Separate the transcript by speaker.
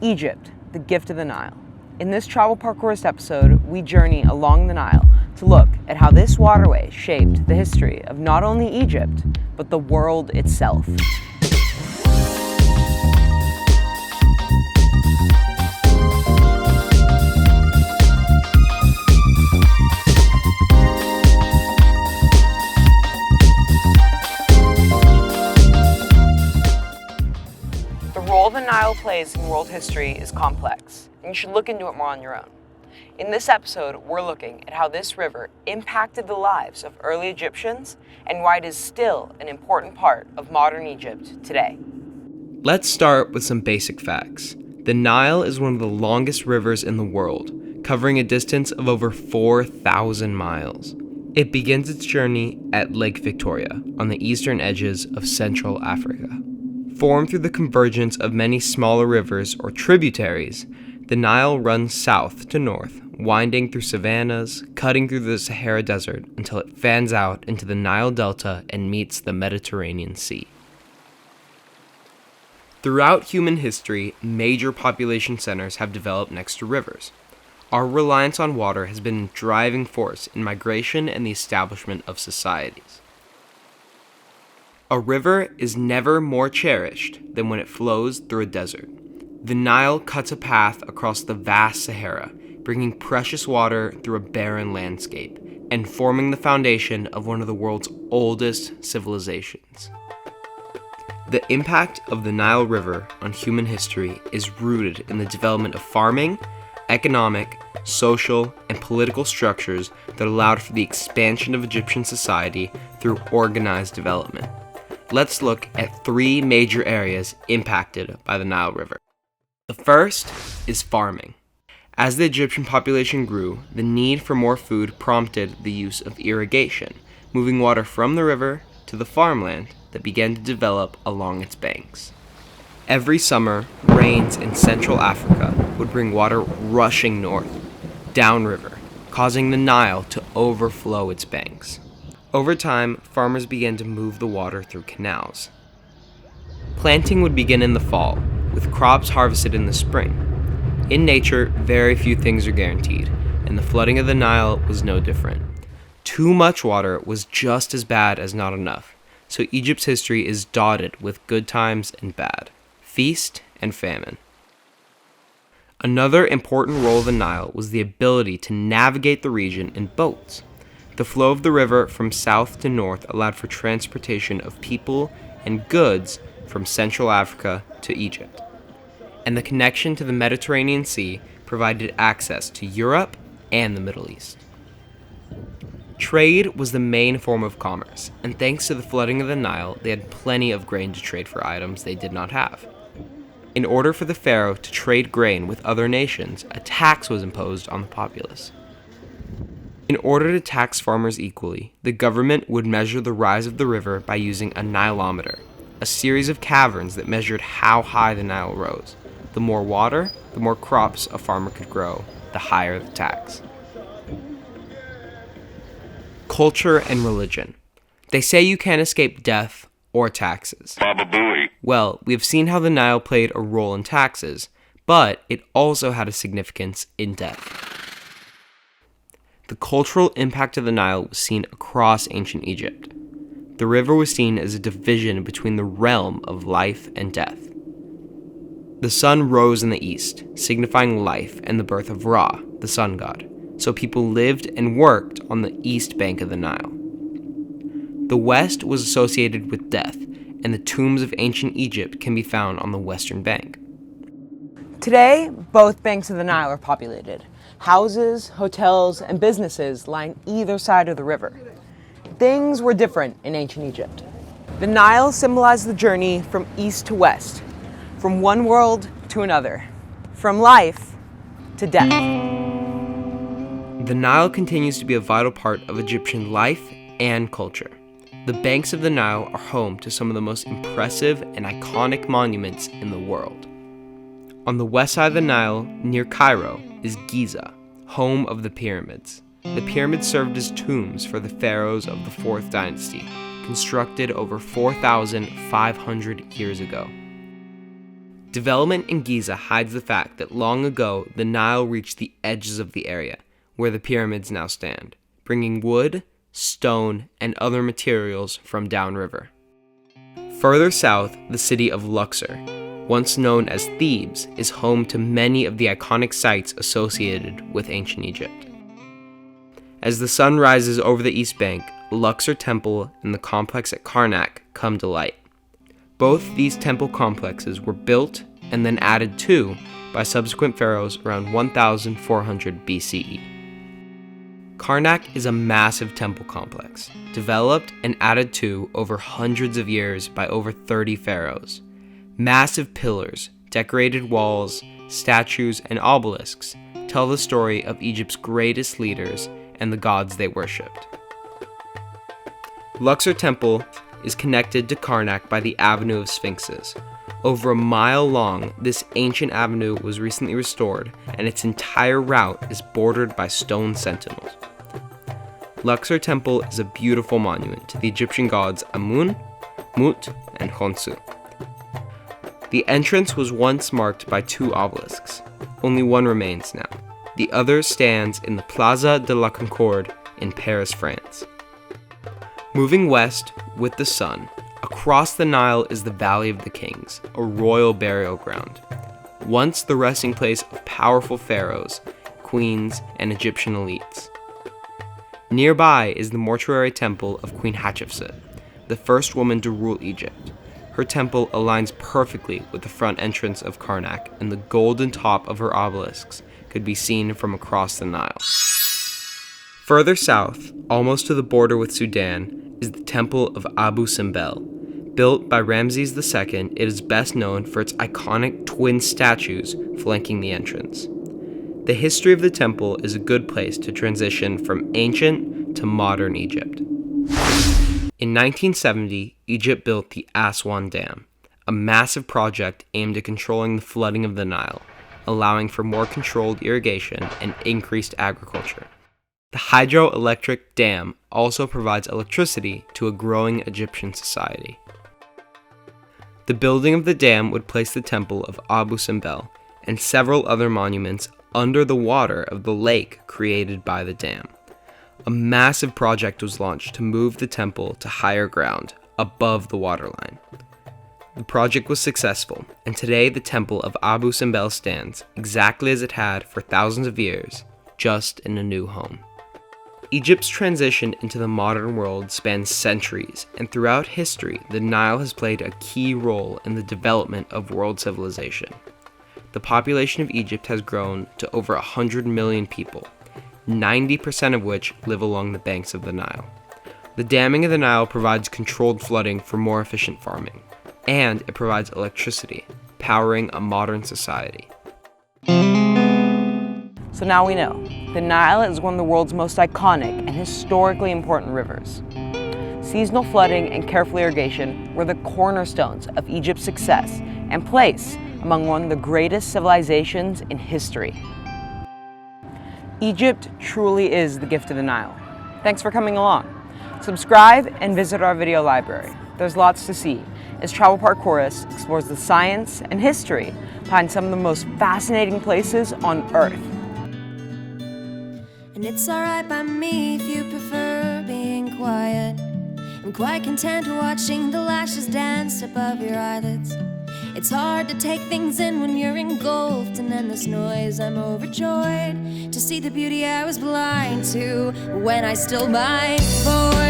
Speaker 1: Egypt, the gift of the Nile. In this Travelparkourist episode, we journey along the Nile to look at how this waterway shaped the history of not only Egypt, but the world itself. The role the Nile plays in world history is complex, and you should look into it more on your own. In this episode, we're looking at how this river impacted the lives of early Egyptians and why it is still an important part of modern Egypt today.
Speaker 2: Let's start with some basic facts. The Nile is one of the longest rivers in the world, covering a distance of over 4,000 miles. It begins its journey at Lake Victoria on the eastern edges of Central Africa. Formed through the convergence of many smaller rivers or tributaries, the Nile runs south to north, winding through savannas, cutting through the Sahara Desert until it fans out into the Nile Delta and meets the Mediterranean Sea. Throughout human history, major population centers have developed next to rivers. Our reliance on water has been a driving force in migration and the establishment of societies. A river is never more cherished than when it flows through a desert. The Nile cuts a path across the vast Sahara, bringing precious water through a barren landscape and forming the foundation of one of the world's oldest civilizations. The impact of the Nile River on human history is rooted in the development of farming, economic, social, and political structures that allowed for the expansion of Egyptian society through organized development. Let's look at three major areas impacted by the Nile River. The first is farming. As the Egyptian population grew, the need for more food prompted the use of irrigation, moving water from the river to the farmland that began to develop along its banks. Every summer, rains in Central Africa would bring water rushing north, downriver, causing the Nile to overflow its banks. Over time, farmers began to move the water through canals. Planting would begin in the fall, with crops harvested in the spring. In nature, very few things are guaranteed, and the flooding of the Nile was no different. Too much water was just as bad as not enough, so Egypt's history is dotted with good times and bad, feast and famine. Another important role of the Nile was the ability to navigate the region in boats. The flow of the river from south to north allowed for transportation of people and goods from Central Africa to Egypt. And the connection to the Mediterranean Sea provided access to Europe and the Middle East. Trade was the main form of commerce, and thanks to the flooding of the Nile, they had plenty of grain to trade for items they did not have. In order for the pharaoh to trade grain with other nations, a tax was imposed on the populace. In order to tax farmers equally, the government would measure the rise of the river by using a Nilometer, a series of caverns that measured how high the Nile rose. The more water, the more crops a farmer could grow, the higher the tax. Culture and religion. They say you can't escape death or taxes.
Speaker 3: Baba Booey.
Speaker 2: Well, we have seen how the Nile played a role in taxes, but it also had a significance in death. The cultural impact of the Nile was seen across ancient Egypt. The river was seen as a division between the realm of life and death. The sun rose in the east, signifying life and the birth of Ra, the sun god, so people lived and worked on the east bank of the Nile. The west was associated with death, and the tombs of ancient Egypt can be found on the western bank.
Speaker 1: Today, both banks of the Nile are populated. Houses, hotels, and businesses line either side of the river. Things were different in ancient Egypt. The Nile symbolized the journey from east to west, from one world to another, from life to death.
Speaker 2: The Nile continues to be a vital part of Egyptian life and culture. The banks of the Nile are home to some of the most impressive and iconic monuments in the world. On the west side of the Nile, near Cairo, is Giza, home of the pyramids. The pyramids served as tombs for the pharaohs of the 4th dynasty, constructed over 4,500 years ago. Development in Giza hides the fact that long ago the Nile reached the edges of the area, where the pyramids now stand, bringing wood, stone, and other materials from downriver. Further south, the city of Luxor, once known as Thebes, is home to many of the iconic sites associated with ancient Egypt. As the sun rises over the east bank, Luxor Temple and the complex at Karnak come to light. Both these temple complexes were built and then added to by subsequent pharaohs around 1400 BCE. Karnak is a massive temple complex, developed and added to over hundreds of years by over 30 pharaohs. Massive pillars, decorated walls, statues, and obelisks tell the story of Egypt's greatest leaders and the gods they worshipped. Luxor Temple is connected to Karnak by the Avenue of Sphinxes. Over a mile long, this ancient avenue was recently restored, and its entire route is bordered by stone sentinels. Luxor Temple is a beautiful monument to the Egyptian gods Amun, Mut, and Khonsu. The entrance was once marked by two obelisks. Only one remains now. The other stands in the Plaza de la Concorde in Paris, France. Moving west with the sun, across the Nile is the Valley of the Kings, a royal burial ground. Once the resting place of powerful pharaohs, queens, and Egyptian elites. Nearby is the mortuary temple of Queen Hatshepsut, the first woman to rule Egypt. Her temple aligns perfectly with the front entrance of Karnak, and the golden top of her obelisks could be seen from across the Nile. Further south, almost to the border with Sudan, is the Temple of Abu Simbel. Built by Ramses II, it is best known for its iconic twin statues flanking the entrance. The history of the temple is a good place to transition from ancient to modern Egypt. In 1970, Egypt built the Aswan Dam, a massive project aimed at controlling the flooding of the Nile, allowing for more controlled irrigation and increased agriculture. The hydroelectric dam also provides electricity to a growing Egyptian society. The building of the dam would place the Temple of Abu Simbel and several other monuments under the water of the lake created by the dam. A massive project was launched to move the temple to higher ground, above the waterline. The project was successful, and today the Temple of Abu Simbel stands exactly as it had for thousands of years, just in a new home. Egypt's transition into the modern world spans centuries, and throughout history, the Nile has played a key role in the development of world civilization. The population of Egypt has grown to over 100 million people, 90% of which live along the banks of the Nile. The damming of the Nile provides controlled flooding for more efficient farming, and it provides electricity, powering a modern society.
Speaker 1: So now we know, the Nile is one of the world's most iconic and historically important rivers. Seasonal flooding and careful irrigation were the cornerstones of Egypt's success and place among one of the greatest civilizations in history. Egypt truly is the gift of the Nile. Thanks for coming along. Subscribe and visit our video library. There's lots to see as Travelparkourist explores the science and history behind some of the most fascinating places on Earth.
Speaker 3: And it's alright by me if you prefer being quiet. I'm quite content watching the lashes dance above your eyelids. It's hard to take things in when you're engulfed in endless noise. I'm overjoyed to see the beauty I was blind to when I still mind for